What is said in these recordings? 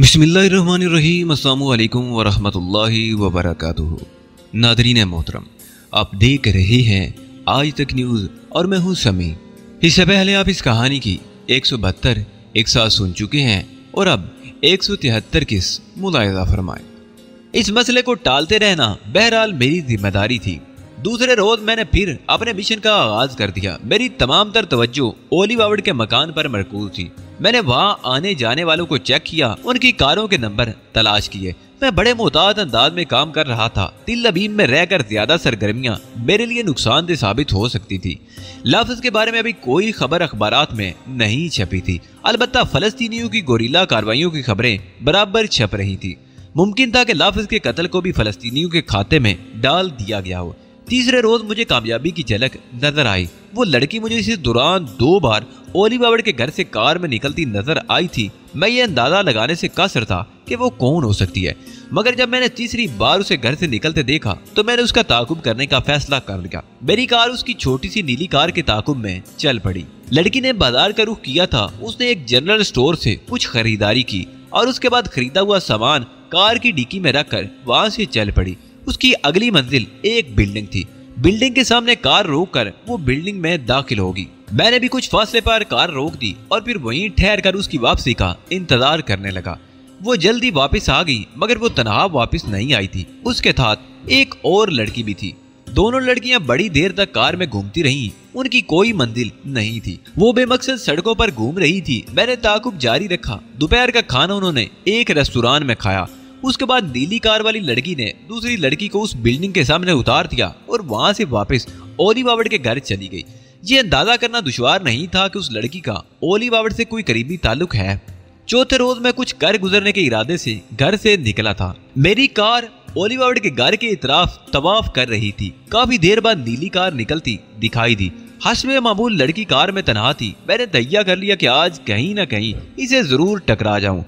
बिस्मिल्लाहिर्रहमानिर्रहीम अस्सलामु अलैकुम वरहमतुल्लाहि वबरकातुहू। नादरीन मोहतरम, आप देख रहे हैं आज तक न्यूज़ और मैं हूँ समी। इससे पहले आप इस कहानी की 172 एक साथ सुन चुके हैं और अब 173 किस मुलाहिजा फरमाएं। इस मसले को टालते रहना बहरहाल मेरी जिम्मेदारी थी। दूसरे रोज मैंने फिर अपने मिशन का आगाज कर दिया। मेरी तमाम तर तवज्जो ओली बावड़ के मकान पर मरकूज थी। मैंने वहां आने जाने वालों को चेक किया, उनकी कारों के नंबर तलाश किए। मैं बड़े मोहतात अंदाज में काम कर रहा था। तिल अबीब में रहकर ज्यादा सरगर्मियां मेरे लिए नुकसानदेह साबित हो सकती थी। लफ्ज के बारे में अभी कोई खबर अखबारात में नहीं छपी थी। अलबत्ता फलस्तीनियों की गोरीला कार्रवाइयों की खबरें बराबर छप रही थी। मुमकिन था कि लाफिज के कत्ल को भी फलस्तीनियों के खाते में डाल दिया गया हो। तीसरे रोज मुझे कामयाबी की झलक नजर आई। वो लड़की मुझे इस दौरान 2 बार ओली बावड़ के घर से कार में निकलती नजर आई थी। मैं ये अंदाजा लगाने से कासर था कि वो कौन हो सकती है, मगर जब मैंने तीसरी बार उसे घर से निकलते देखा तो मैंने उसका ताकुब करने का फैसला कर लिया। मेरी कार उसकी छोटी सी नीली कार के ताकुब में चल पड़ी। लड़की ने बाजार का रुख किया था। उसने एक जनरल स्टोर से कुछ खरीदारी की और उसके बाद खरीदा हुआ सामान कार की डिक्की में रखकर वहां से चल पड़ी। उसकी अगली मंजिल एक बिल्डिंग थी। बिल्डिंग के सामने कार रोककर वो बिल्डिंग में दाखिल होगी। मैंने भी कुछ फासले पर कार रोक दी और फिर वहीं ठहर कर उसकी वापसी का इंतजार करने लगा। वो जल्दी वापस आ गई, मगर वो तनहा वापस नहीं आई थी। उसके साथ एक और लड़की भी थी। दोनों लड़कियां बड़ी देर तक कार में घूमती रहीं। उनकी कोई मंजिल नहीं थी। वो बेमकसद सड़कों पर घूम रही थी। मैंने ताकुब जारी रखा। दोपहर का खाना उन्होंने एक रेस्टोरेंट में खाया। उसके बाद नीली कार वाली लड़की ने दूसरी लड़की को उस बिल्डिंग के सामने उतार दिया और वहां से वापस ओली बावड़ के घर चली गई। ये अंदाजा करना दुश्वार नहीं था कि उस लड़की का ओली बावड़ से कोई करीबी ताल्लुक है। चौथे रोज मैं कुछ कर गुजरने के इरादे से घर से निकला था। मेरी कार ओली बावड़ के घर के इतराफ तवाफ कर रही थी। काफी देर बाद नीली कार निकलती दिखाई दी। हस्बे मामूल लड़की कार में तनहा थी। मैंने तैयार कर लिया कि आज कहीं ना कहीं इसे जरूर टकरा जाऊं।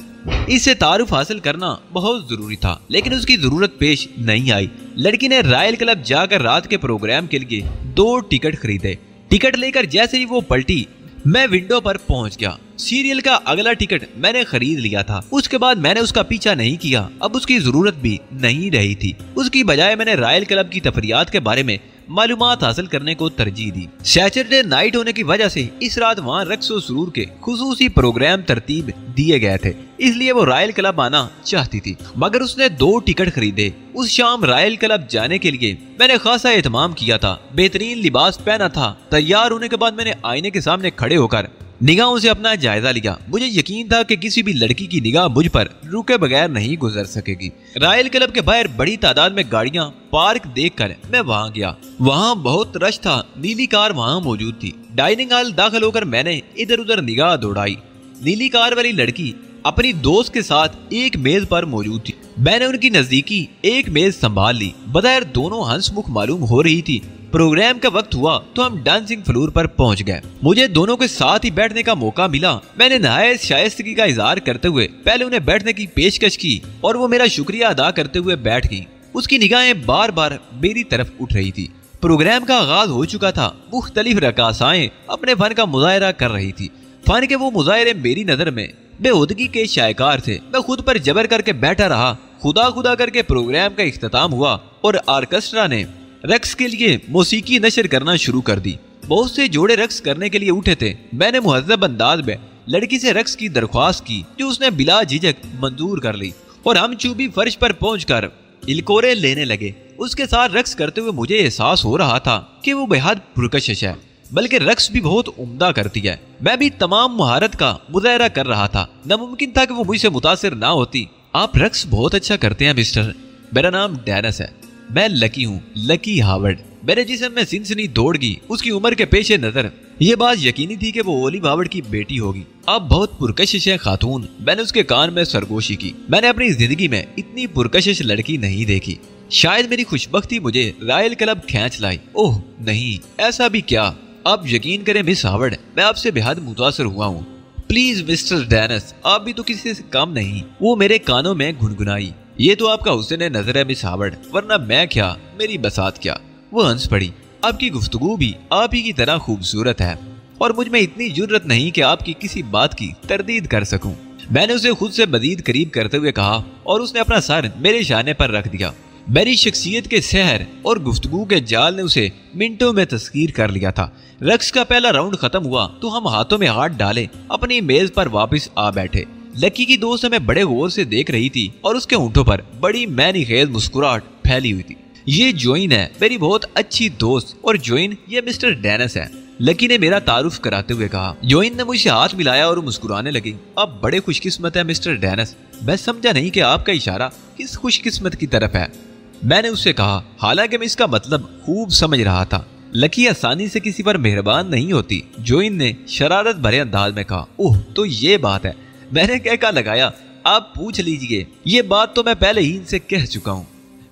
इससे तारुफ हासिल करना बहुत जरूरी था, लेकिन उसकी जरूरत पेश नहीं आई। लड़की ने रॉयल क्लब जाकर रात के प्रोग्राम के लिए 2 टिकट खरीदे। टिकट लेकर जैसे ही वो पलटी, मैं विंडो पर पहुंच गया। सीरियल का अगला टिकट मैंने खरीद लिया था। उसके बाद मैंने उसका पीछा नहीं किया। अब उसकी जरूरत भी नहीं रही थी। उसकी बजाय मैंने रॉयल क्लब की तफरियात के बारे में मालूमात हासिल करने को तरजीह दी। सैटरडे नाइट होने की वजह से इस रात वहाँ रक्स और सुरूर के खुसूसी प्रोग्राम तरतीब दिए गए थे, इसलिए वो रॉयल क्लब आना चाहती थी। मगर उसने 2 टिकट खरीदे। उस शाम रॉयल क्लब जाने के लिए मैंने खासा एहतमाम किया था। बेहतरीन लिबास पहना था। तैयार होने के बाद मैंने आईने के सामने खड़े होकर निगाहों से अपना जायजा लिया। मुझे यकीन था कि किसी भी लड़की की निगाह मुझ पर रुके बगैर नहीं गुजर सकेगी। रॉयल क्लब के बाहर बड़ी तादाद में गाड़ियां पार्क देखकर मैं वहां गया। वहां बहुत रश था। नीली कार वहां मौजूद थी। डाइनिंग हॉल दाखिल होकर मैंने इधर उधर निगाह दौड़ाई। नीली कार वाली लड़की अपनी दोस्त के साथ एक मेज पर मौजूद थी। मैंने उनकी नजदीकी एक मेज संभाल ली। बगैर दोनों हंसमुख मालूम हो रही थी। प्रोग्राम का वक्त हुआ तो हम डांसिंग फ्लोर पर पहुंच गए। मुझे दोनों के साथ ही बैठने का मौका मिला। मैंने नहायत शाइस्तगी का इजहार करते हुए पहले उन्हें बैठने की पेशकश की और वो मेरा शुक्रिया अदा करते हुए बैठ गई। उसकी निगाहें बार बार मेरी तरफ उठ रही थी। प्रोग्राम का आगाज हो चुका था। मुख्तलिफ रकासाएं अपने फन का मुजाहरा कर रही थी। फन के वो मुजाहरे मेरी नजर में बेहूदगी के शायकार थे। मैं खुद पर जबर करके बैठा रहा। खुदा खुदा करके प्रोग्राम का इख्तिताम हुआ और ऑर्केस्ट्रा ने रक्स के लिए मौसीकी नशर करना शुरू कर दी। बहुत से जोड़े रक्स करने के लिए उठे थे। मैंने मुहज्जब अंदाज में लड़की से रक्स की दरख्वास्त की, जो उसने बिला झिझक मंजूर कर ली और हम चूबी फर्श पर पहुंचकर इलकोरे लेने लगे। उसके साथ रक्स करते हुए मुझे एहसास हो रहा था कि वो बेहद पुरकशिश है, बल्कि रक्स भी बहुत उम्दा करती है। मैं भी तमाम महारत का मुजाहरा कर रहा था। नामुमकिन था कि वो मुझसे मुतासिर ना होती। आप रक्स बहुत अच्छा करते हैं मिस्टर। मेरा नाम डेनिस है। मैं लकी हूँ, लकी हावर्ड। मेरे जिस्म में सिनसनी दौड़ गई। उसकी उम्र के पेश नजर ये बात यकीनी थी कि वो ओली बावड़ की बेटी होगी। अब बहुत पुरकशिश है खातून। मैंने उसके कान में सरगोशी की। मैंने अपनी जिंदगी में इतनी पुरकशिश लड़की नहीं देखी। शायद मेरी खुशबख्ती मुझे रॉयल क्लब खींच लाई। ओह नहीं, ऐसा भी क्या। आप यकीन करें मिस हावर्ड, मैं आपसे बेहद मुतासर हुआ हूँ। प्लीज मिस्टर डेनिस, आप भी तो किसी से कम नहीं। वो मेरे कानों में गुनगुनाई। ये तो आपका हुस्न नजर है मिस हावर्ड, वरना मैं क्या, मेरी बसात क्या। वो हंस पड़ी। आपकी गुफ्तगू भी आप ही की तरह खूबसूरत है और मुझ में इतनी जुर्रत नहीं कि आपकी किसी बात की तरदीद कर सकूं। मैंने उसे खुद से मजीद करीब करते हुए कहा और उसने अपना सर मेरे शाने पर रख दिया। मेरी शख्सियत के सहर और गुफ्तगू के जाल ने उसे मिनटों में तस्कीर कर लिया था। रक्स का पहला राउंड खत्म हुआ तो हम हाथों में हाथ डाले अपनी मेज पर वापस आ बैठे। लकी की दोस्त हमें बड़े गौर से देख रही थी और उसके होंठों पर बड़ी मैनीखेज मुस्कुराहट फैली हुई थी। ये जोइन है, मेरी बहुत अच्छी दोस्त, और जोइन ये मिस्टर डेनिस है, लकी ने मेरा तारुफ कराते हुए कहा। जोइन ने मुझसे हाथ मिलाया और मुस्कुराने लगी। आप बड़े खुशकिस्मत है मिस्टर डेनिस। मैं समझा नहीं कि आपका इशारा किस खुशकिस्मत की तरफ है, मैंने उससे कहा, हालांकि मैं इसका मतलब खूब समझ रहा था। लकी आसानी से किसी पर मेहरबान नहीं होती, जोइन ने शरारत भरे अंदाज में कहा। ओह तो ये बात है, मैंने क्या लगाया, आप पूछ लीजिए, ये बात तो मैं पहले ही इनसे कह चुका हूँ।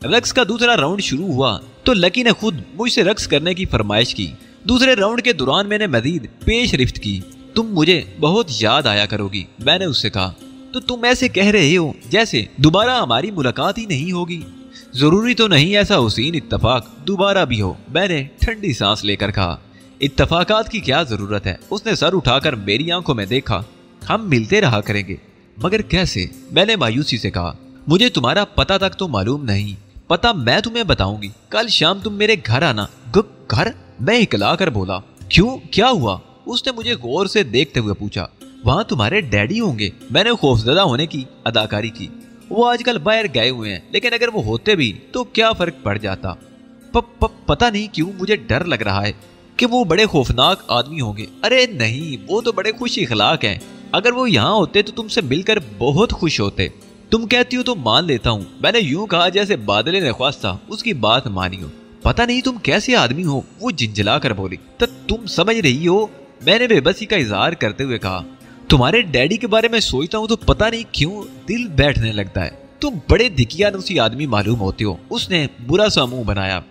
रक्स का दूसरा राउंड शुरू हुआ तो लकी ने खुद मुझसे रक्स करने की फरमाइश की। दूसरे राउंड के दौरान मैंने मजीद पेशरफ्त की। तुम मुझे बहुत याद आया करोगी, मैंने उससे कहा। तो तुम ऐसे कह रहे हो जैसे दोबारा हमारी मुलाकात ही नहीं होगी। जरूरी तो नहीं ऐसा हुसैन इत्तफाक दोबारा भी हो, मैंने ठंडी सांस लेकर कहा। इत्तफाकात की क्या जरूरत है, उसने सर उठाकर मेरी आंखों में देखा। हम मिलते रहा करेंगे, मगर कैसे, मैंने मायूसी से कहा। मुझे तुम्हारा पता तक तो मालूम नहीं, पता मैं तुम्हें बताऊंगी। कल शाम तुम मेरे घर आना। घर? मैं इकला कर बोला। क्यों, क्या हुआ? उसने मुझे गौर से देखते हुए पूछा। वहां तुम्हारे डैडी होंगे, मैंने खौफजदा होने की अदाकारी की। वो आजकल बाहर गए हुए हैं, लेकिन अगर वो होते भी तो क्या फर्क पड़ जाता। पता नहीं क्यों मुझे डर लग रहा है कि वो बड़े खौफनाक आदमी होंगे। अरे नहीं, वो तो बड़े खुश इखलाक हैं। अगर वो यहाँ होते तो तुमसे मिलकर बहुत खुश होते। तुम कहती हो तो मान लेता हूँ, मैंने यूं कहा जैसे बादल ने ख्वास्ता उसकी बात मानी हो। पता नहीं तुम कैसे आदमी हो, वो झिंझला कर बोली। तो तुम समझ रही हो, मैंने बेबसी का इजहार करते हुए कहा। तुम्हारे डैडी के बारे में सोचता हूँ तो पता नहीं क्यों दिल बैठने लगता है। तुम बड़े दिकियानुसी आदमी मालूम होते हो, उसने बुरा सा मुंह बनाया।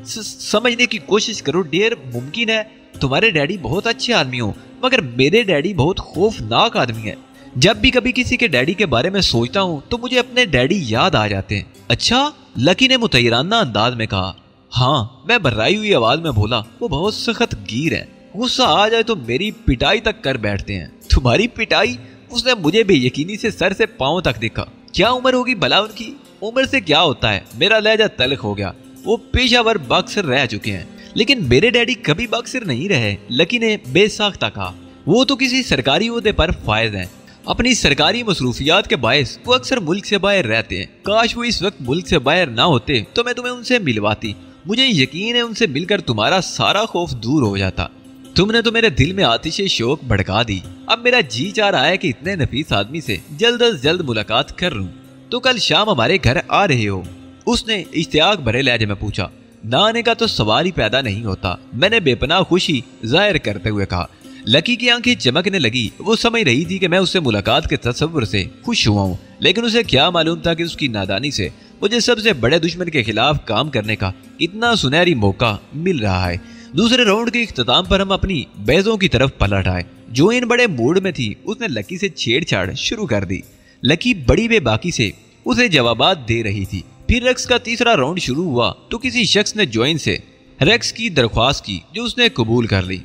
समझने की कोशिश करो डियर, मुमकिन है तुम्हारे डैडी बहुत अच्छे आदमी हो, मगर मेरे डैडी बहुत खौफनाक आदमी है। जब भी कभी किसी के डैडी के बारे में सोचता हूँ तो मुझे अपने डैडी याद आ जाते हैं। अच्छा, लकी ने मुतैराना अंदाज में कहा। हाँ, मैं बर्राई हुई आवाज में बोला। वो बहुत सख्त गिर है, गुस्सा आ जाए तो मेरी पिटाई तक कर बैठते हैं। तुम्हारी पिटाई? उसने मुझे बेयकीनी से सर से पांव तक देखा। क्या उम्र होगी भला उनकी? उम्र से क्या होता है, मेरा लहजा तल्ख हो गया। वो पेशावर बॉक्सर रह चुके हैं, लेकिन मेरे डैडी कभी बॉक्सर नहीं रहे, लकी ने बेसाख्ता कहा। वो तो किसी सरकारी ओहदे पर फायज हैं। अपनी सरकारी मसरूफियात के बायस वो अक्सर मुल्क से बाहर रहते हैं। काश वो इस वक्त मुल्क से बाहर ना होते तो मैं तुम्हें उनसे मिलवाती। मुझे यकीन है उनसे मिलकर तुम्हारा सारा खौफ दूर हो जाता। तुमने तो मेरे दिल में आतिशे शौक भड़का दी। अब मेरा जी चाह रहा है कि इतने नफीस आदमी से जल्द अज जल्द मुलाकात कर लूं। तो कल शाम हमारे घर आ रहे हो? उसने इश्तियाक भरे लहजे में पूछा। ना आने का तो सवाल ही पैदा नहीं होता, मैंने बेपनाह खुशी जाहिर करते हुए कहा। लकी की आंखें चमकने लगी। वो समझ रही थी कि मैं उससे मुलाकात के तसव्वुर से खुश हुआ हूँ, लेकिन उसे क्या मालूम था कि उसकी नादानी से मुझे सबसे बड़े दुश्मन के खिलाफ काम करने का इतना सुनहरी मौका मिल रहा है। दूसरे राउंड के इख्तिताम पर हम अपनी बैजों की तरफ पलट आए। जो इन बड़े मूड में थी, उसने लकी से छेड़छाड़ शुरू कर दी। लकी बड़ी बेबाकी से उसे जवाबात दे रही थी। फिर रक्स का तीसरा राउंड शुरू हुआ तो किसी शख्स ने जोइन से रक्स की दरख्वास्त की, जो उसने कबूल कर ली।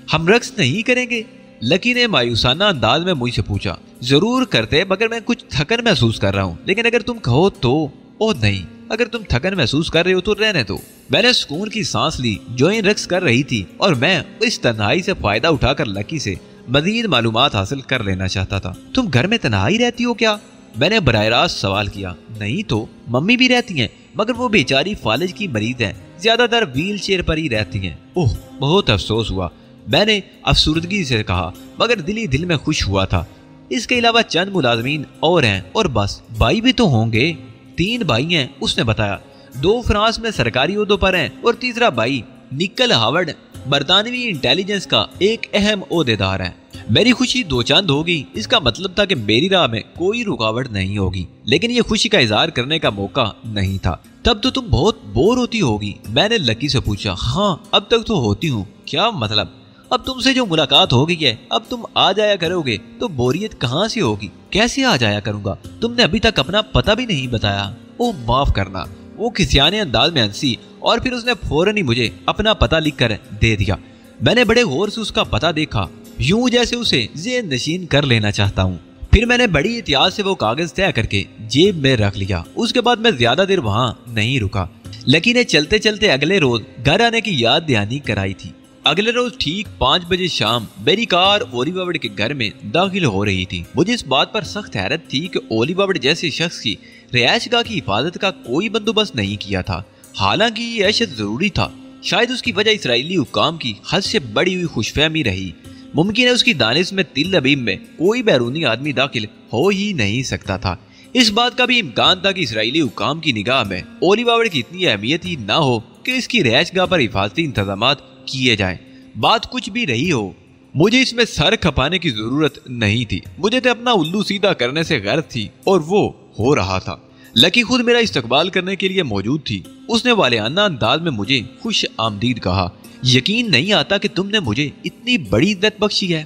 हम रक्स नहीं करेंगे? लकी ने मायूसाना अंदाज में मुझसे पूछा। जरूर करते, मगर मैं कुछ थकन महसूस कर रहा हूँ, लेकिन अगर तुम कहो तो। ओह नहीं, अगर तुम थकन महसूस कर रहे हो तो रहने दो। मैंने सुकून की सांस ली। जोइन रक्स कर रही थी और मैं इस तन्हाई से फायदा उठाकर लकी से मजीद मालूमात हासिल कर लेना चाहता था। तुम घर में तन्हाई रहती हो क्या? मैंने बराह रास्त सवाल किया। नहीं तो मम्मी भी रहती हैं, मगर वो बेचारी फालिज की मरीज हैं, ज्यादातर व्हील चेयर पर ही रहती हैं। ओह, बहुत अफसोस हुआ, मैंने अफसुर्दगी से कहा, मगर दिल ही दिल में खुश हुआ था। इसके अलावा चंद मुलाजमीन और हैं, और बस। भाई भी तो होंगे? 3 भाई हैं, उसने बताया। 2 फ्रांस में सरकारी ओहदों पर हैं और तीसरा भाई निकल हावर्ड बरतानवी इंटेलिजेंस का एक अहम ओहदेदार है। मेरी खुशी 2 चांद होगी, इसका मतलब था कि मेरी राह में कोई रुकावट नहीं होगी, लेकिन ये खुशी का इजहार करने का मौका नहीं था। तब तो तुम बहुत बोर होती होगी, मैंने लकी से पूछा। हाँ, अब तक तो होती हूँ। क्या मतलब? अब तुमसे जो मुलाकात हो गई है, अब तुम आ जाया करोगे तो बोरियत कहाँ से होगी? कैसे आ जाया करूंगा? तुमने अभी तक अपना पता भी नहीं बताया। ओह माफ करना, वो खिसियाने अंदाज में हंसी और फिर उसने फौरन ही मुझे अपना पता लिखकर दे दिया। मैंने बड़े गौर से उसका पता देखा, यूं जैसे उसे ज़हन नशीन कर लेना चाहता हूँ। फिर मैंने बड़ी एहतियात से वो कागज तय करके जेब में रख लिया। उसके बाद मैं ज्यादा देर वहां नहीं रुका। लकी ने चलते चलते अगले रोज घर आने की याद दहानी कराई थी। अगले रोज ठीक 5 बजे शाम मेरी कार ओली बाबड़ के घर में दाखिल हो रही थी। मुझे इस बात पर सख्त हैरत थी कि ओली बाबड़ जैसे शख्स की रिहायशगाह की हिफाजत का कोई बंदोबस्त नहीं किया था। हालांकि ये अशद जरूरी था। शायद उसकी वजह इसराइली हुक्काम की हद से बड़ी हुई खुशफहमी रही। मुमकिन है उसकी दानिश में तिल अबीब में कोई बैरूनी आदमी दाखिल हो ही नहीं सकता था। इस बात का भी इम्कान था कि इसराइली हुक्काम की निगाह में ओली बाबड़ की इतनी अहमियत ही ना हो कि इसकी रिहायशगाह पर हिफाजती इंतजामात किए जाएं। बात कुछ भी रही हो, मुझे इसमें सर खपाने की जरूरत नहीं थी। मुझे तो अपना उल्लू सीधा करने से गैरत थी और वो हो रहा था। लकी खुद मेरा इस्तकबाल करने के लिए मौजूद थी। उसने वालियाना अंदाज में मुझे खुश आमदीद कहा। यकीन नहीं आता कि तुमने मुझे इतनी बड़ी इज्जत बख्शी है।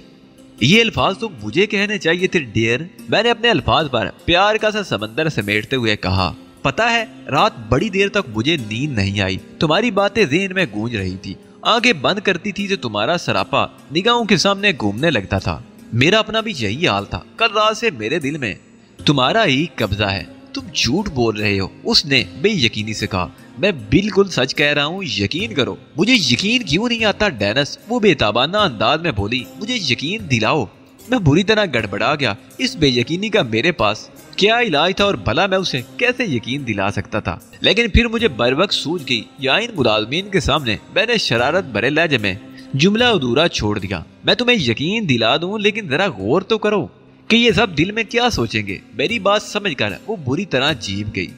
ये अल्फाज तो मुझे कहने चाहिए थे डियर। मैंने अपने अल्फाज पर प्यार का सा समंदर समेटते हुए कहा। पता है रात बड़ी देर तक मुझे नींद नहीं आई। तुम्हारी बातें ज़हन में गूंज रही थी। आंखें बंद करती थी तो तुम्हारा सरापा निगाहों के सामने घूमने लगता था। मेरा अपना भी यही हाल था। कल रात से मेरे दिल में तुम्हारा ही कब्जा है। तुम झूठ बोल रहे हो, उसने बेयकीनी से कहा। मैं बिल्कुल सच कह रहा हूँ, यकीन करो। मुझे यकीन क्यों नहीं आता डेनिस, वो बेताबाना अंदाज में बोली। मुझे यकीन दिलाओ। मैं बुरी तरह गड़बड़ा गया। इस बेयकीनी का मेरे पास क्या इलाज था और भला मैं उसे कैसे यकीन दिला सकता था। लेकिन फिर मुझे बर वक्त सूझ गई। या इन मुलाजमीन के सामने मैंने शरारत भरे लहजे में जुमला अधूरा छोड़ दिया। मैं तुम्हें यकीन दिला दूं, लेकिन जरा गौर तो करो कि ये सब दिल में क्या सोचेंगे। मेरी बात समझकर वो बुरी तरह जीप गई।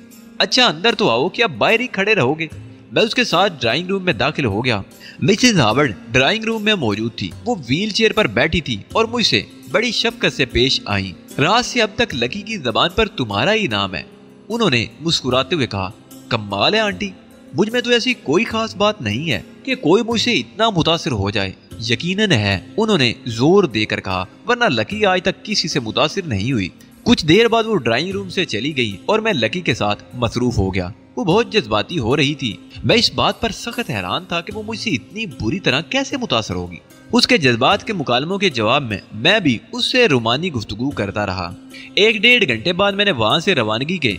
अच्छा अंदर तो आओ, क्या बाहर ही खड़े रहोगे। मैं उसके साथ ड्राइंग रूम में दाखिल हो गया। मिसेज हावर्ड ड्राइंग रूम में मौजूद थी। वो व्हील चेयर पर बैठी थी और मुझसे बड़ी शफकत से पेश आई। रात से अब तक लकी की जबान पर तुम्हारा ही नाम है, उन्होंने मुस्कुराते हुए कहा। कमाल है आंटी, मुझ में तो ऐसी कोई खास बात नहीं है कि कोई मुझसे इतना मुतासिर हो जाए। यकीनन है, उन्होंने जोर देकर कहा, वरना लकी आज तक किसी से मुतासिर नहीं हुई। कुछ देर बाद वो ड्राइंग रूम से चली गई और मैं लकी के साथ मसरूफ हो गया। वो बहुत जज्बाती हो रही थी। मैं इस बात पर सख्त हैरान था कि वो मुझसे इतनी बुरी तरह कैसे मुतासर होगी। उसके जज्बात के मुकालमों के जवाब में मैं भी उससे रोमानी गुफ्तगू करता रहा। 1-1.5 घंटे बाद मैंने वहां से रवानगी के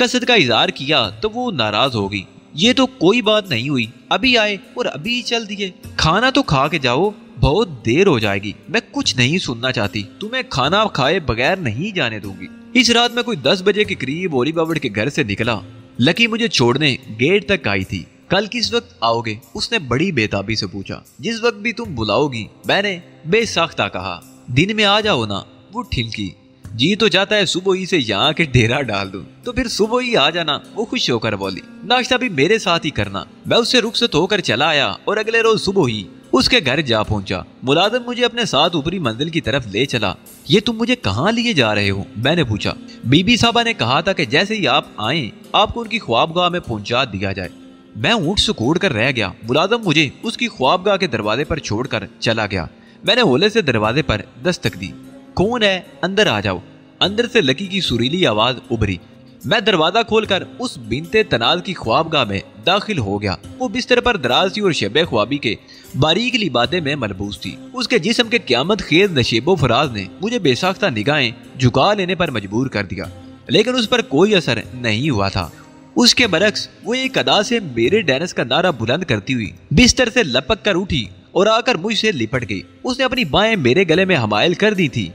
कसद का इजहार किया तो वो नाराज हो गई। ये तो कोई बात नहीं हुई, अभी आए और अभी चल दिए। खाना तो खा के जाओ, बहुत देर हो जाएगी। मैं कुछ नहीं सुनना चाहती। तुम्हें खाना खाए बगैर नहीं जाने दूंगी। इस रात मैं कोई 10 बजे के करीब ओली बाबड़ के घर से निकला। लकी मुझे छोड़ने गेट तक आई थी। कल किस वक्त आओगे, उसने बड़ी बेताबी से पूछा। जिस वक्त भी तुम बुलाओगी, मैंने बेसाख्ता कहा। दिन में आ जाओ ना, वो ठिलकी। जी तो चाहता है सुबह ही से यहाँ के डेरा डाल दूं, तो फिर सुबह ही आ जाना, वो खुश होकर बोली। नाश्ता भी मेरे साथ ही करना। मैं उससे रुखसत होकर चला आया और अगले रोज सुबह ही उसके घर जा पहुंचा। मुलाजिम मुझे अपने साथ ऊपरी मंजिल की तरफ ले चला। ये तुम मुझे कहाँ लिए जा रहे हो, मैंने पूछा। बीबी साहबा ने कहा था कि जैसे ही आप आए आपको उनकी ख्वाबगाह में पहुंचा दिया जाए। मैं ऊँट सुकूड़ कर रह गया। मुलाजिम मुझे उसकी ख्वाबगाह के दरवाजे पर छोड़कर चला गया। मैंने ओले से दरवाजे पर दस्तक दी। कौन है, अंदर आ जाओ। अंदर से लकी की सुरीली आवाज उभरी। मैं दरवाजा खोलकर उस बिनते तनाज की ख्वाबगाह में दाखिल हो गया। वो बिस्तर पर दराज थी और शबे ख्वाबी के बारीक लिबादे में मलबूस थी। उसके जिस्म के क्यामत खेज नशेबो फराज ने मुझे बेसाख्ता निगाहें झुका लेने पर मजबूर कर दिया, लेकिन उस पर कोई असर नहीं हुआ था। उसके बरक्स वो एक अदा से मेरे डेनिस का नारा बुलंद करती हुई बिस्तर से लपक कर उठी और आकर मुझसे लिपट गई। उसने अपनी बाहें मेरे गले में हमायल कर दी थी।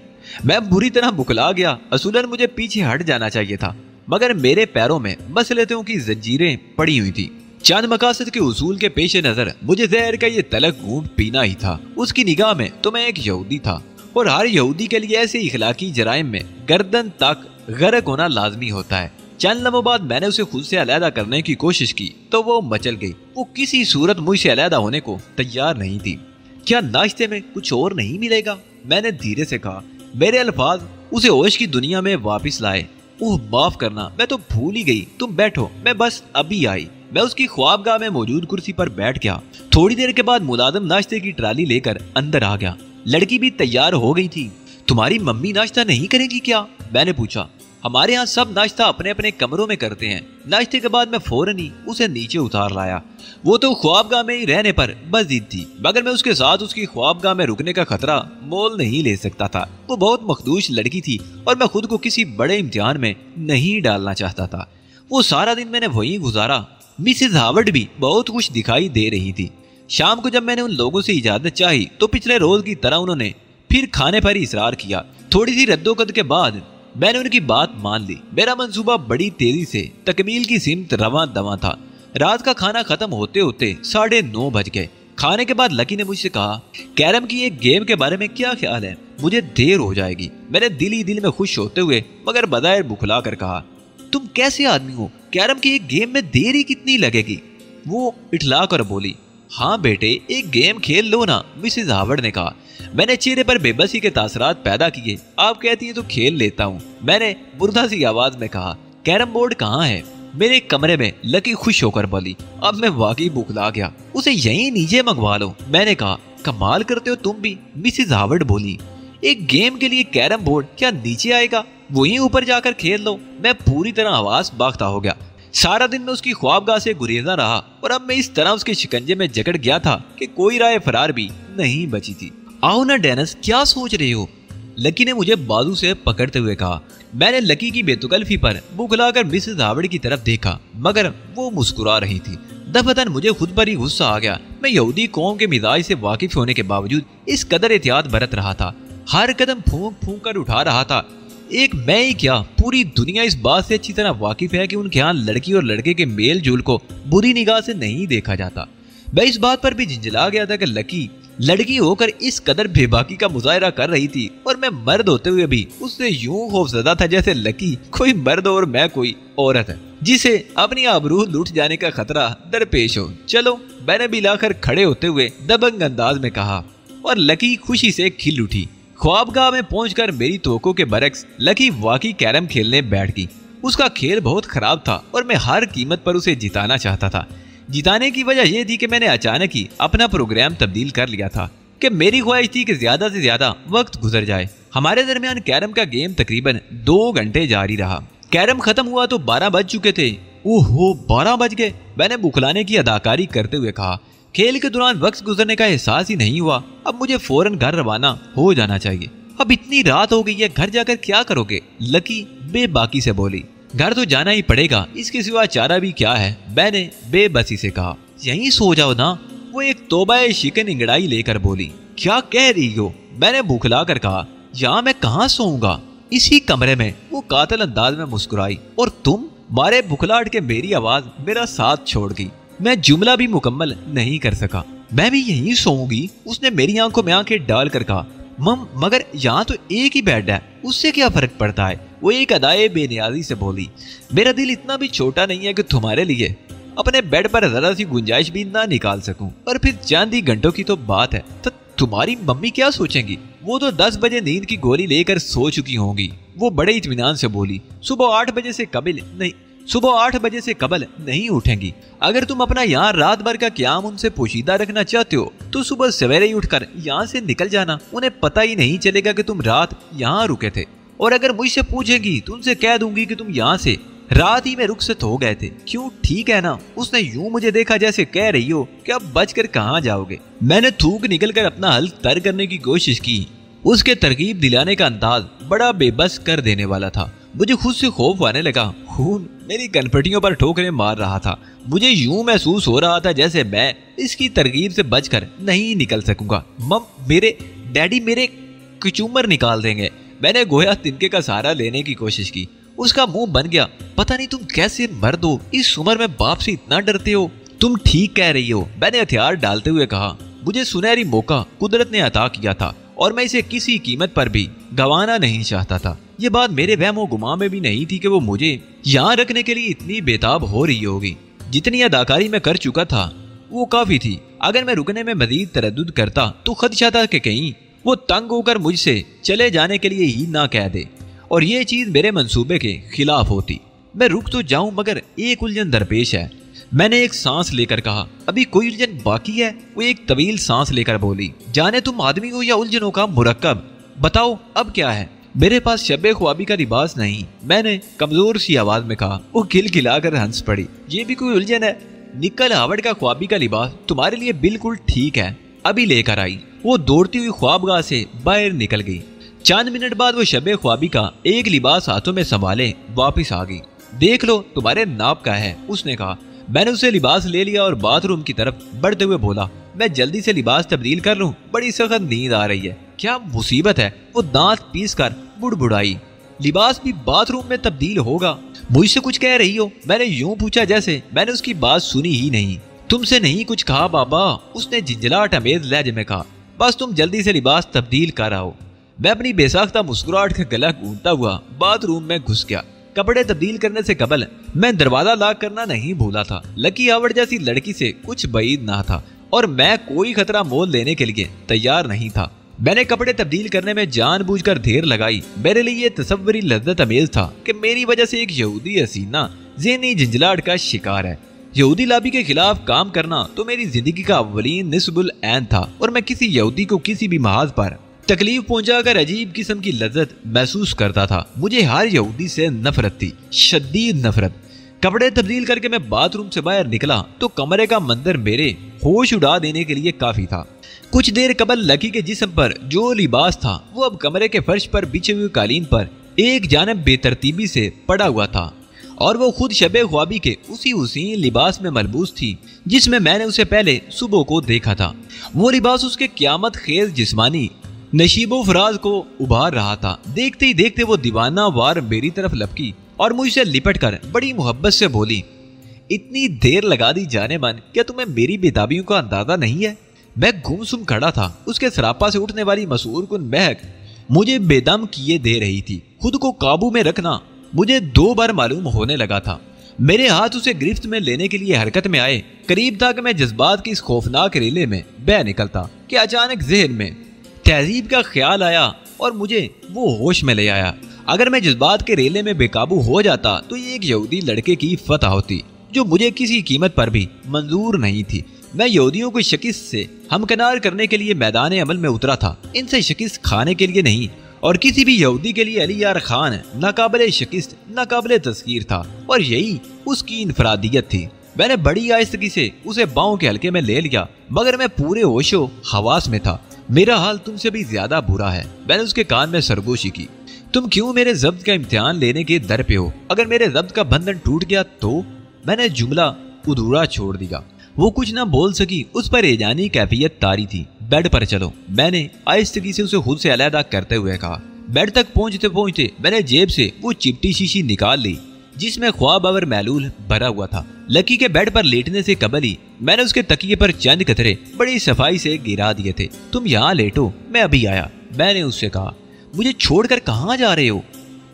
मैं बुरी तरह बुकला गया। असूलन मुझे पीछे हट जाना चाहिए था, मगर मेरे पैरों में मसलतों की जंजीरें पड़ी हुई थी। चांद मकासद के उसूल के पेश नजर मुझे जहर का ये तलक घूंट पीना ही था। उसकी निगाह में तो मैं एक यहूदी था और हर यहूदी के लिए ऐसे इखलाकी जराइम में गर्दन तक गर्क होना लाजमी होता है। चंद लम्हों बाद मैंने उसे खुद से अलहदा करने की कोशिश की तो वो मचल गई। वो किसी सूरत मुझसे अलहदा होने को तैयार नहीं थी। क्या नाश्ते में कुछ और नहीं मिलेगा, मैंने धीरे से कहा। मेरे अल्फाज उसे होश की दुनिया में वापस लाए। ओह माफ करना, मैं तो भूल ही गई। तुम बैठो, मैं बस अभी आई। मैं उसकी ख्वाबगाह में मौजूद कुर्सी पर बैठ गया। थोड़ी देर के बाद मुलाजिम नाश्ते की ट्राली लेकर अंदर आ गया। लड़की भी तैयार हो गई थी। तुम्हारी मम्मी नाश्ता नहीं करेगी क्या, मैंने पूछा। हमारे यहाँ सब नाश्ता अपने अपने कमरों में करते हैं। नाश्ते के बाद मैं फौरन ही उसे नीचे उतार लाया। वो तो ख्वाबगाह में ही रहने पर बस जिद थी, मगर मैं उसके साथ उसकी ख्वाबगाह में रुकने का खतरा मोल नहीं ले सकता था। वो बहुत मखदूश लड़की थी और मैं खुद को किसी बड़े इम्तिहान में नहीं डालना चाहता था। वो सारा दिन मैंने वहीं गुजारा। मिसेज हावर्ड भी बहुत खुश दिखाई दे रही थी। शाम को जब मैंने उन लोगों से इजाजत चाही तो पिछले रोज की तरह उन्होंने फिर खाने पर ही इसरार किया। थोड़ी सी रद्दोकद के बाद मैंने उनकी बात मान ली। मेरा मंसूबा बड़ी तेजी से तकमील की सिमत रवां दवां था। रात का खाना खत्म होते होते 9:30 बज गए। खाने के बाद लकी ने मुझसे कहा, कैरम की एक गेम के बारे में क्या ख्याल है? मुझे देर हो जाएगी। मैंने दिल ही दिल में खुश होते हुए मगर बदायर बुखला कर कहा, तुम कैसे आदमी हो? कैरम की एक गेम में देर ही कितनी लगेगी? वो इठला कर बोली, हाँ बेटे, एक गेम खेल लो ना, मिसेज हावर्ड ने कहा। मैंने चेहरे पर बेबसी के तासरात पैदा किए। आप कहती हैं तो खेल लेता हूँ, मैंने मुर्दा सी आवाज में कहा। कैरम बोर्ड कहाँ है? मेरे कमरे में, लकी खुश होकर बोली। अब मैं वाकई बुखला गया। उसे यहीं नीचे मंगवा लो, मैंने कहा। कमाल करते हो तुम भी, मिसेज हावर्ड बोली। एक गेम के लिए कैरम बोर्ड क्या नीचे आएगा? वहीं ऊपर जाकर खेल लो। मैं पूरी तरह हवास बाख्ता हो गया। सारा दिन मैं उसकी ख्वाबगाह से गुरेजा रहा और अब मैं इस तरह उसके शिकंजे में जकड़ गया था कि कोई राय फरार भी नहीं बची थी। आओ ना डेनिस, क्या सोच रहे हो? लकी ने मुझे बाजू से पकड़ते हुए कहा। मैंने लकी की बेतुकल्फी पर बुखलाकर मिसेज हावर्ड की तरफ देखा, मगर वो मुस्कुरा रही थी। दफतन मुझे खुद पर ही गुस्सा आ गया। मैं यहूदी कौम के मिजाज से वाकिफ होने के बावजूद इस कदर एहतियात बरत रहा था। हर कदम फूंक फूंक कर उठा रहा था। एक मैं ही क्या, पूरी दुनिया इस बात से अच्छी तरह वाकिफ है कि उनके यहाँ लड़की और लड़के के मेल जोल को बुरी निगाह से नहीं देखा जाता। मैं इस बात पर भी झिंझला गया था कि लकी लड़की होकर इस कदर बेबाकी का मुजाहरा कर रही थी और मैं मर्द होते हुए भी उससे यूं खौफजदा था जैसे लकी कोई मर्द और मैं कोई औरत है जिसे अपनी आबरू लूट जाने का खतरा दरपेश हो। चलो, मैंने भी लाकर खड़े होते हुए दबंग अंदाज में कहा और लकी खुशी से खिल उठी। ख्वाबगाह में पहुंचकर मेरी तोको के बरक्स लकी वाकई कैरम खेलने बैठ गई। उसका खेल बहुत खराब था और मैं हर कीमत पर उसे जिताना चाहता था। जिताने की वजह यह थी कि मैंने अचानक ही अपना प्रोग्राम तब्दील कर लिया था कि मेरी ख्वाहिश थी कि ज्यादा से ज्यादा वक्त गुजर जाए। हमारे दरमियान कैरम का गेम तकरीबन 2 घंटे जारी रहा। कैरम खत्म हुआ तो 12 बज चुके थे। ओहो, 12 बज गए, मैंने बुखलाने की अदाकारी करते हुए कहा। खेल के दौरान वक्त गुजरने का एहसास ही नहीं हुआ। अब मुझे फौरन घर रवाना हो जाना चाहिए। अब इतनी रात हो गई है, घर जाकर क्या करोगे? लकी बेबाकी से बोली। घर तो जाना ही पड़ेगा, इसके सिवा चारा भी क्या है, मैंने बेबसी से कहा। यहीं सो जाओ ना, वो एक तोबाए शिकन इंगड़ाई लेकर बोली। क्या कह रही हो? मैंने बुखला कर कहा। यहाँ मैं कहाँ सोऊंगा? इसी कमरे में, वो कातिल अंदाज में मुस्कुराई। और तुम? मारे बुखलाहट के मेरी आवाज मेरा साथ छोड़ गई। मैं जुमला भी मुकम्मल नहीं कर सका। मैं भी यहीं सोऊंगी, उसने मेरी आंखों में आंखें डाल कर कहा। मगर यहाँ तो एक ही बेड है, उससे क्या फर्क पड़ता है? वो एक अदाए बेनियाजी से बोली। मेरा दिल इतना भी छोटा नहीं है कि तुम्हारे लिए अपने बेड पर जरा सी गुंजाइश भी ना निकाल सकूं। और फिर चंद ही घंटों की तो बात है, तो तुम्हारी मम्मी क्या सोचेंगी? वो तो 10 बजे नींद की गोली लेकर सो चुकी होंगी। वो बड़े इत्मीनान से बोली। सुबह 8 बजे से कबल नहीं उठेंगी। अगर तुम अपना यहाँ रात भर का क्याम उनसे पोशीदा रखना चाहते हो तो सुबह सवेरे ही उठकर यहाँ से निकल जाना। उन्हें पता ही नहीं चलेगा कि तुम रात यहाँ रुके थे। और अगर मुझसे पूछेंगी तो उनसे कह दूंगी कि तुम यहाँ से रात ही में रुखसत हो गए थे। क्यों, ठीक है ना? उसने यूं मुझे देखा जैसे कह रही हो कि अब बचकर कहाँ जाओगे। मैंने थूक निकल कर अपना हल तर करने की कोशिश की। उसके तरकीब दिलाने का अंदाज बड़ा बेबस कर देने वाला था। मुझे खुद से खौफ आने लगा। खून मेरी कनपटियों पर ठोकरें मार रहा था। मुझे यूं महसूस हो रहा था जैसे मैं इसकी तरकीब से बचकर नहीं निकल सकूंगा। मेरे डैडी मेरे कुचूमर निकाल देंगे। मैंने गोया तिनके का सहारा लेने की कोशिश की। उसका मुंह बन गया। पता नहीं तुम कैसे मर्द हो, इस उम्र में बाप से इतना डरते हो। तुम ठीक कह रही हो, मैंने हथियार डालते हुए कहा। मुझे सुनहरी मौका कुदरत ने अता किया था और मैं इसे किसी कीमत पर भी गंवाना नहीं चाहता था। ये बात मेरे वहमो गुमा में भी नहीं थी कि वो मुझे यहाँ रखने के लिए इतनी बेताब हो रही होगी। जितनी अदाकारी मैं कर चुका था वो काफी थी। अगर मैं रुकने में मजीद तरद्दुद करता तो खदशा था कि कहीं वो तंग होकर मुझसे चले जाने के लिए ही ना कह दे और ये चीज मेरे मंसूबे के खिलाफ होती। मैं रुक तो जाऊं मगर एक उलझन दरपेश है। मैंने एक सांस लेकर कहा। अभी कोई उलझन बाकी है? वो एक तवील सांस लेकर बोली। जाने तुम आदमी हो या उलझनों का मुरक्कब, बताओ अब क्या है? मेरे पास शबे ख्वाबी का लिबास नहीं, मैंने कमजोर सी आवाज में कहा। वो खिलखिलाकर हंस पड़ी। ये भी कोई उलझन है? निकल हावर्ड का ख्वाबी का लिबास तुम्हारे लिए बिल्कुल ठीक है, अभी लेकर आई। वो दौड़ती हुई ख्वाबगाह से बाहर निकल गई। चंद मिनट बाद वो शबे ख्वाबी का एक लिबास हाथों में संभाले वापस आ गई। देख लो तुम्हारे नाप का है, उसने कहा। मैंने उसे लिबास ले लिया और बाथरूम की तरफ बढ़ते हुए बोला, मैं जल्दी से लिबास तब्दील कर लूं, बड़ी सख्त नींद आ रही है। क्या मुसीबत है? वो दांत पीस कर बुड़बुड़ाई। लिबास भी बाथरूम में तब्दील होगा? मुझसे कुछ कह रही हो? मैंने यूं पूछा जैसे मैंने उसकी बात सुनी ही नहीं। तुमसे नहीं कुछ कहा बाबा, उसने झिंझलाहट अमेज लहजे में कहा। बस तुम जल्दी से लिबास तब्दील कर आओ। मैं अपनी बेसाख्ता मुस्कुराहट का गला घूंटता हुआ बाथरूम में घुस गया। कपड़े तब्दील करने से कबल मैं दरवाजा लॉक करना नहीं भूला था। लकी हावर्ड जैसी लड़की से कुछ बईद ना था और मैं कोई खतरा मोल लेने के लिए तैयार नहीं था। मैंने कपड़े तब्दील करने में जानबूझकर देर लगाई। मेरे लिए ये तसव्वुरी लज्जत अमेज था कि मेरी वजह से एक यहूदी हसीना ज़हनी झंझलाहट का शिकार है। यहूदी लाबी के खिलाफ काम करना तो मेरी जिंदगी का अव्वलीन निस्बुल ऐन था और मैं किसी यहूदी को किसी भी महाज पर तकलीफ पहुंचाकर अजीब किस्म की लज्जत महसूस करता था। मुझे हर यहूदी से नफरत थी, शदीद नफरत। कपड़े तब्दील करके मैं बाथरूम से बाहर निकला तो कमरे का मंजर मेरे होश उड़ा देने के लिए काफी था। कुछ देर कबल लकी के जिस्म पर जो लिबास था वो अब कमरे के फर्श पर बिछे हुए कालीन पर एक जानब बेतरतीबी से पड़ा हुआ था और वो खुद शबे ख्वाबी के उसी हुसीन लिबास में मलबूस थी जिसमें मैंने उसे पहले सुबह को देखा था। वो लिबास उसके क़यामत खेज जिस्मानी नशीबो फराज को उभार रहा था। देखते ही देखते वो दीवाना वार मेरी तरफ लपकी और मुझसे लिपट कर बड़ी मोहब्बत से बोली, इतनी देर लगा दी जाने मन, क्या तुम्हें मेरी बेताबियों का अंदाजा नहीं है? मैं गुमसुम खड़ा था। उसके सरापा से उठने वाली मसूर कुन महक मुझे बेदम किए दे रही थी। खुद को काबू में रखना मुझे 2 बार मालूम होने लगा था। मेरे हाथ उसे गिरफ्त में लेने के लिए हरकत में आए। करीब था कि मैं जज्बात की इस खौफनाक रेले में बह निकलता कि अचानक जहन में तहजीब का ख्याल आया और मुझे वो होश में ले आया। अगर मैं जज्बात के रेले में बेकाबू हो जाता तो ये एक यहूदी लड़के की फतह होती जो मुझे किसी कीमत पर भी मंजूर नहीं थी। मैं यहूदियों को शिकस्त से हमकिनार करने के लिए मैदान अमल में उतरा था, इनसे शिकस्त खाने के लिए नहीं। और किसी भी यहूदी के लिए अली यार खान नाकाबिले शिकस्त, नाकाबिले तस्कीर था और यही उसकी इनफरादियत थी। मैंने बड़ी आहिस्तगी से उसे बाहों के हल्के में ले लिया, मगर मैं पूरे होशो हवास में था। मेरा हाल तुमसे भी ज्यादा बुरा है। मैंने उसके कान में सरगोशी की। तुम क्यों मेरे जब्त का इम्तिहान लेने के दर पे हो? अगर मेरे जब्त का बंधन टूट गया तो? मैंने जुमला अधूरा छोड़ दिया। वो कुछ ना बोल सकी। उस पर एजानी कैफियत तारी थी। बेड पर चलो, मैंने आहिस्तगी से उसे खुद से अलहदा करते हुए कहा। बेड तक पहुंचते पहुंचते मैंने जेब से वो चिपटी शीशी निकाल ली जिसमें ख्वाब और महलूल भरा हुआ था। लकी के बेड पर लेटने से कबल ही मैंने उसके तकिए पर चंद कतरे बड़ी सफाई से गिरा दिए थे। तुम यहाँ लेटो, मैं अभी आया, मैंने उससे कहा। मुझे छोड़कर कहाँ जा रहे हो?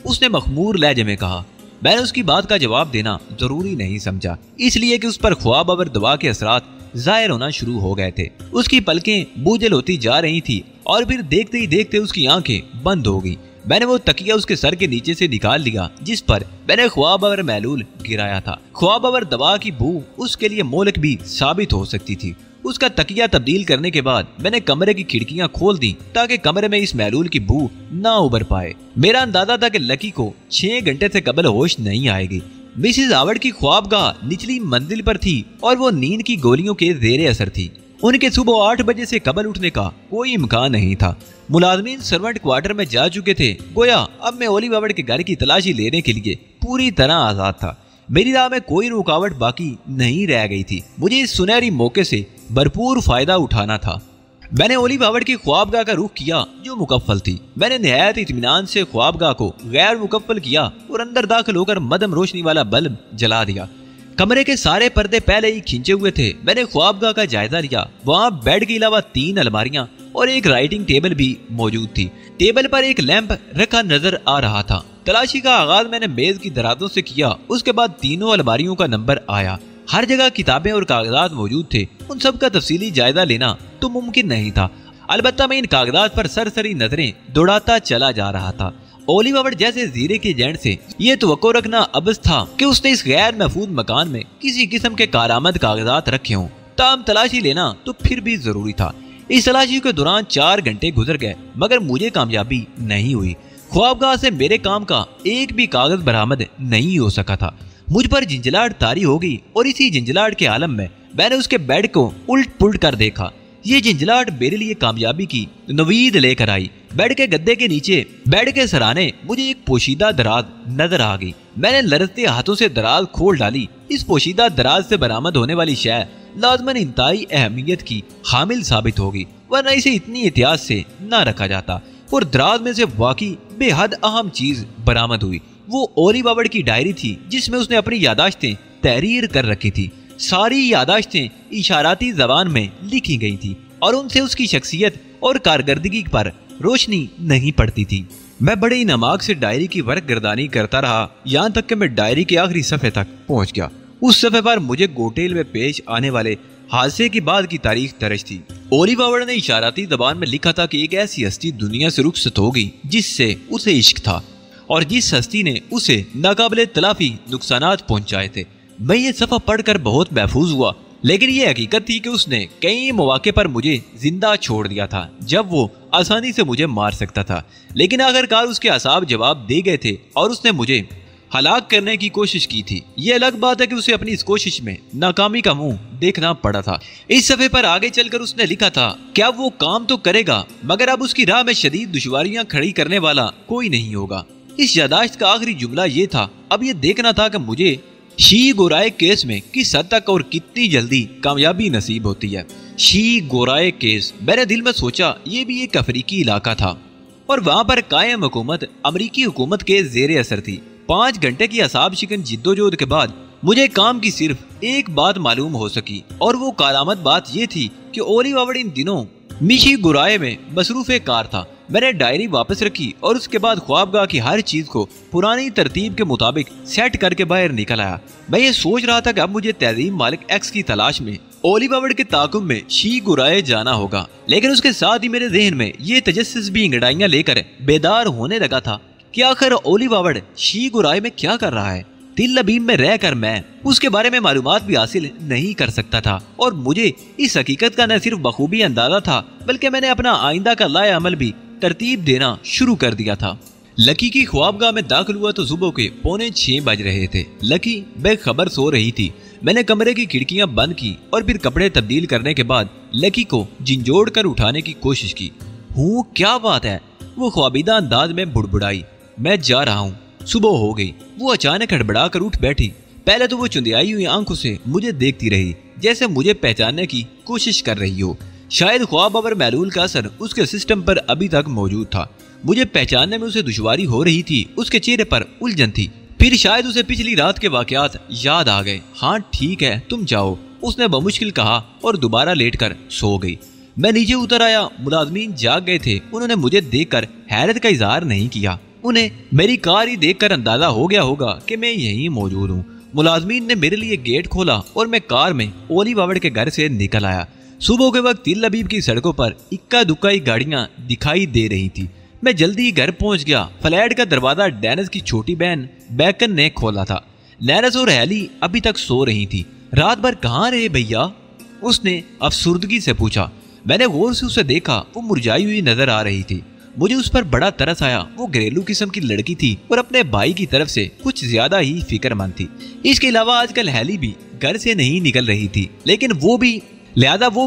उसने मखमूर लहजे में कहा। मैंने उसकी बात का जवाब देना जरूरी नहीं समझा, इसलिए कि उस पर ख्वाब और दवा के असरात जाहिर होना शुरू हो गए थे। उसकी पलकें बोझल होती जा रही थी और फिर देखते ही देखते उसकी आंखें बंद हो गई। मैंने वो तकिया उसके सर के नीचे से निकाल लिया जिस पर मैंने ख्वाब और महलूल गिराया था। ख्वाब और दवा की बू उसके लिए मोलक भी साबित हो सकती थी। उसका तकिया तब्दील करने के बाद मैंने कमरे की खिड़कियां खोल दी ताकि कमरे में इस महलूल की बू ना उभर पाए। मेरा अंदाजा था कि लकी को 6 घंटे से कबल होश नहीं आएगी। मिसेज हावर्ड की ख्वाबगाह निचली मंजिल पर थी और वो नींद की गोलियों के जेरे असर थी। उनके सुबह 8 बजे से कबल उठने का कोई इम्कान नहीं था। मुलाजमीन सर्वेंट क्वार्टर में जा चुके थे। गोया अब मैं ओलिव हावर्ड के घर की तलाशी लेने के लिए पूरी तरह आजाद था। मेरी राह में कोई रुकावट बाकी नहीं रह गई थी। मुझे इस सुनहरी मौके से भरपूर फायदा उठाना था। मैंने ओलिव हावर्ड की ख्वाबगाह का रुख किया जो मुकफ्फल थी। मैंने निहायत इत्मीनान से ख्वाबगाह को गैर मुकफ्फल किया और अंदर दाखिल होकर मदम रोशनी वाला बल्ब जला दिया। कमरे के सारे पर्दे पहले ही खींचे हुए थे। मैंने ख्वाबगाह का जायजा लिया। वहाँ बेड के अलावा 3 अलमारियां और एक राइटिंग टेबल भी मौजूद थी। टेबल पर एक लैंप रखा नजर आ रहा था। तलाशी का आगाज मैंने मेज की दराजों से किया। उसके बाद तीनों अलमारियों का नंबर आया। हर जगह किताबें और कागजात मौजूद थे। उन सब का तफसीली जायजा लेना तो मुमकिन नहीं था। अलबत्ता मैं इन कागजात पर सरसरी नजरें दौड़ाता चला जा रहा था। ओलिव हावर्ड जैसे जीरे के एजेंट से ये तवक्को रखना अबस था कि उसने इस गैर महफूज मकान में किसी किस्म के कारामद कागजात रखे हों। ताम तलाशी लेना तो फिर भी जरूरी था। इस तलाशी के दौरान 4 घंटे गुजर गए मगर मुझे कामयाबी नहीं हुई। ख्वाबगाह से मेरे काम का एक भी कागज बरामद नहीं हो सका था। मुझ पर झंझलाहट तारी हो गई और इसी झंझलाहट के आलम में मैंने उसके बेड को उल्ट पुल्ट कर देखा। ये झंझलाहट मेरे लिए कामयाबी की नवीद लेकर आई। बेड के गद्दे के नीचे बेड के सराने मुझे एक पोशीदा दराज नजर आ गई। मैंने लरजते हाथों से दराज खोल डाली। इस पोशीदा दराज से बरामद होने वाली शय लाजमन इंतहाई अहमियत की हामिल साबित होगी, वरना इसे इतनी एहतियात से न रखा जाता। और दराज में से वाकई बेहद अहम चीज बरामद हुई। वो ओली बाबड़ की डायरी थी जिसमें उसने अपनी यादाश्तें तहरीर कर रखी थी। सारी यादाश्तें इशाराती जबान में लिखी गई थी और उनसे उसकी शख्सियत और कारकर्दगी पर रोशनी नहीं पड़ती थी। मैं बड़े नमाक से डायरी की वर्क गर्दानी करता रहा, यहाँ तक कि मैं डायरी के आखिरी सफ़े तक पहुँच गया। उस सफ़े पर मुझे गोटेल में पेश आने वाले हादसे की बाद की तारीख दर्ज थी। ओली बाबड़ ने इशाराती जबान में लिखा था कि एक ऐसी हस्ती दुनिया से रुखसत होगी जिससे उसे इश्क था और जिस हस्ती ने उसे नाकाबिले तलाफी नुकसानात पहुंचाए थे। मैं ये सफ़ा पढ़कर बहुत महफूज हुआ, लेकिन ये हकीकत थी कि उसने कई मौके पर मुझे जिंदा छोड़ दिया था जब वो आसानी से मुझे मार सकता था। लेकिन आखिरकार उसके असाब जवाब दे गए थे और उसने मुझे हलाक करने की कोशिश की थी। ये अलग बात है कि उसे अपनी इस कोशिश में नाकामी का मुंह देखना पड़ा था। इस सफ़े पर आगे चलकर उसने लिखा था, क्या वो काम तो करेगा मगर अब उसकी राह में शदीद दुश्वारियां खड़ी करने वाला कोई नहीं होगा। इस यादाश्त का आखिरी जुमला ये था, अब ये देखना था कि मुझे शी गोराए केस में किस हद तक और कितनी जल्दी कामयाबी नसीब होती है। शी गोराए केस, मैंने दिल में सोचा ये भी एक अफ्रीकी इलाका था और वहाँ पर कायम हुकूमत अमरीकी हुकूमत के जेर असर थी। 5 घंटे की असाब शिकन जिद्दोजहद के बाद मुझे काम की सिर्फ एक बात मालूम हो सकी और वो कारामद बात ये थी कि ओली बाबड़ इन दिनों मिशी गुराए में मसरूफ कार था। मैंने डायरी वापस रखी और उसके बाद ख्वाबगाह की हर चीज को पुरानी तरतीब के मुताबिक सेट करके बाहर निकल आया। मैं ये सोच रहा था कि अब मुझे तहजीब मालिक एक्स की तलाश में ओली बाबड़ के ताकुब में शी गुराए जाना होगा, लेकिन उसके साथ ही मेरे जहन में ये तजस्सुस भी इंगड़ाइयां लेकर बेदार होने लगा था कि आखिर ओली बाबड़ शी गुराए में क्या कर रहा है। तिल लबीब में रहकर मैं उसके बारे में मालूमात भी हासिल नहीं कर सकता था और मुझे इस हकीकत का न सिर्फ बखूबी अंदाजा था बल्कि मैंने अपना आइंदा का लाए अमल भी तरतीब देना शुरू कर दिया था। लकी की ख्वाबगाह में दाखिल हुआ तो सुबह के 5:45 बज रहे थे। लकी बेखबर सो रही थी। मैंने कमरे की खिड़कियां बंद की और फिर कपड़े तब्दील करने के बाद लकी को झिंझोड़ कर उठाने की कोशिश की। हूँ क्या बात है, वो ख्वाबीदा अंदाज में बुड़बुड़ाई। मैं जा रहा हूँ, सुबह हो गई। वो अचानक हड़बड़ा कर उठ बैठी। पहले तो वो चुंदियाई हुई आंखों से मुझे देखती रही जैसे मुझे पहचानने की कोशिश कर रही हो। शायद ख्वाब और महलूल का असर उसके सिस्टम पर अभी तक मौजूद था। मुझे पहचानने में उसे दुश्वारी हो रही थी। उसके चेहरे पर उलझन थी। फिर शायद उसे पिछली रात के वाकयात याद आ गए। हाँ ठीक है, तुम जाओ, उसने बमुश्किल कहा और दोबारा लेटकर सो गई। मैं नीचे उतर आया। मुलाजमीन जाग गए थे। उन्होंने मुझे देखकर हैरत का इजहार नहीं किया। उन्हें मेरी कार ही देखकर अंदाजा हो गया होगा कि मैं यहीं मौजूद हूँ। मुलाजमीन ने मेरे लिए गेट खोला और मैं कार में ओली बाबड़ के घर से निकल आया। सुबह के वक्त तिल लबीब की सड़कों पर इक्का दुक्का गाड़ियां दिखाई दे रही थी। मैं जल्दी घर पहुंच गया। फ्लैट का दरवाजा डैनस की छोटी बहन बैकन ने खोला था। नैनस और हैली अभी तक सो रही थी। रात भर कहाँ रहे भैया, उसने अफसुर्दगी से पूछा। मैंने गौर से उसे देखा। वो मुरझाई हुई नजर आ रही थी। मुझे उस पर बड़ा तरस आया। वो घरेलू किस्म की लड़की थी और अपने भाई की तरफ से कुछ ज्यादा ही फिक्रमंद थी। इसके अलावा आजकल हैली भी घर से नहीं निकल रही थी, लेकिन वो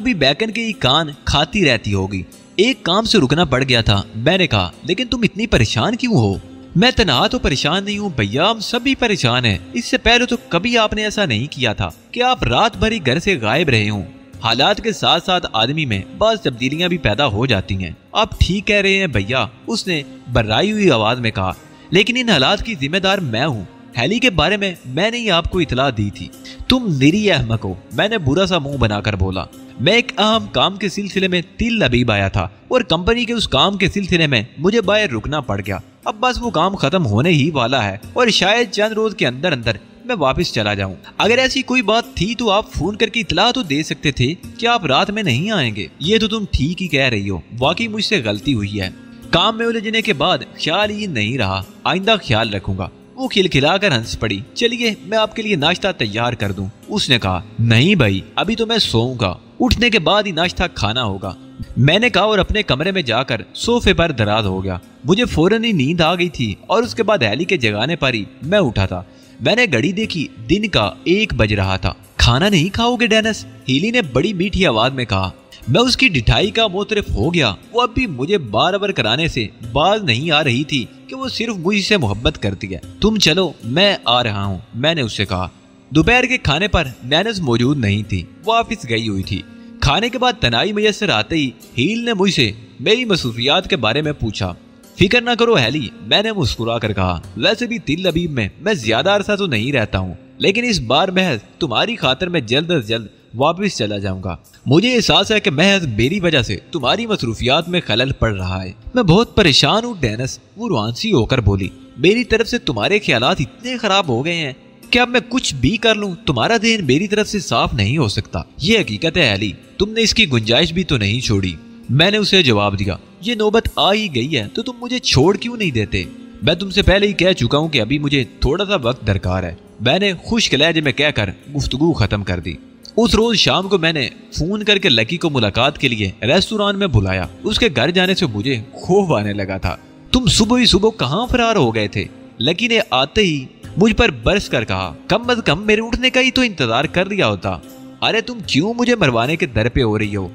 भी बैकन के ही कान खाती रहती होगी। एक काम से रुकना पड़ गया था। मैंने कहा, लेकिन तुम इतनी परेशान क्यों हो? मैं तनहा तो परेशान नहीं हूँ भैया, हम सभी परेशान हैं। इससे पहले तो कभी आपने ऐसा नहीं किया था कि आप रात भर ही घर से गायब रहे हों। हालात के साथ साथ आदमी में बाज़ तब्दीलियां भी पैदा हो जाती हैं। आप ठीक कह रहे हैं भैया, उसने बर्राई हुई आवाज में कहा, लेकिन इन हालात की जिम्मेदार मैं हूँ। हैली के बारे में मैंने ही आपको इतला दी थी। तुम निरी अहमक हो, मैंने बुरा सा मुंह बनाकर बोला। मैं एक अहम काम के सिलसिले में तिल लबीब आया था और कंपनी के उस काम के सिलसिले में मुझे बाहर रुकना पड़ गया। अब बस वो काम खत्म होने ही वाला है और शायद चंद रोज के अंदर अंदर मैं वापस चला जाऊं। अगर ऐसी कोई बात थी तो आप फोन करके इतला तो दे सकते थे कि आप रात में नहीं आएंगे। ये तो तुम ठीक ही कह रही हो, वाकई मुझसे गलती हुई है। काम में उलझने के बाद ख्याल ही नहीं रहा, आइंदा ख्याल रखूंगा। वो खिलखिलाकर हंस पड़ी। चलिए मैं आपके लिए नाश्ता तैयार कर दूं। उसने कहा, नहीं भाई, अभी तो मैं सोऊंगा, उठने के बाद ही नाश्ता खाना होगा। मैंने कहा और अपने कमरे में जाकर सोफे पर दराज हो गया। मुझे फौरन ही नींद आ गई थी और उसके बाद हेली के जगाने पर ही मैं उठा था। मैंने घड़ी देखी, दिन का 1 बज रहा था। खाना नहीं खाओगे डेनिस? हेली ने बड़ी मीठी आवाज में कहा। मैं उसकी ढिठाई का मोतरफ हो गया। वो अब भी मुझे बार बार कराने से बाज नहीं आ रही थी कि वो सिर्फ मुझसे मोहब्बत करती है। तुम चलो, मैं आ रहा हूँ, मैंने उससे कहा। दोपहर के खाने पर डेनिस मौजूद नहीं थी, वो ऑफिस गई हुई थी। खाने के बाद तनाई मैसर आते ही हील ने मुझसे मेरी मसरूफियात के बारे में पूछा। फिक्र ना करो हेली, मैंने मुस्कुरा कर कहा। वैसे भी तिल अबीब में मैं ज्यादा अरसा तो नहीं रहता हूँ, लेकिन इस बार महज तुम्हारी खातिर मैं जल्द अज जल्द वापस चला जाऊंगा। मुझे एहसास है कि महज मेरी वजह से तुम्हारी मसरूफियात में खलल पड़ रहा है। मैं बहुत परेशान हूँ डेनिस, वो रुआंसी होकर बोली। मेरी तरफ से तुम्हारे ख्यालात इतने खराब हो गए हैं कि अब मैं कुछ भी कर लूं तुम्हारा ध्यान मेरी तरफ से साफ नहीं हो सकता। ये हकीकत है हेली, तुमने इसकी गुंजाइश भी तो नहीं छोड़ी। मैंने उसे जवाब दिया, ये नौबत आ ही गई है तो तुम मुझे छोड़ क्यों नहीं देते? मैं तुमसे पहले ही कह चुका हूँ कि अभी मुझे थोड़ा सा वक्त दरकार है। मैंने खुश्क लहजे में कहकर गुफ्तगू खत्म कर दी। उस रोज शाम को मैंने फोन करके लकी को मुलाकात के लिए रेस्टोरेंट में बुलाया। उसके घर जाने से मुझे खौफ आने लगा था। तुम सुबह ही सुबह कहाँ फरार हो गए थे? लकी ने आते ही मुझ पर बरस कर कहा। कम अज कम मेरे उठने का ही तो इंतजार कर लिया होता। अरे तुम क्यों मुझे मरवाने के दर पे हो रही हो?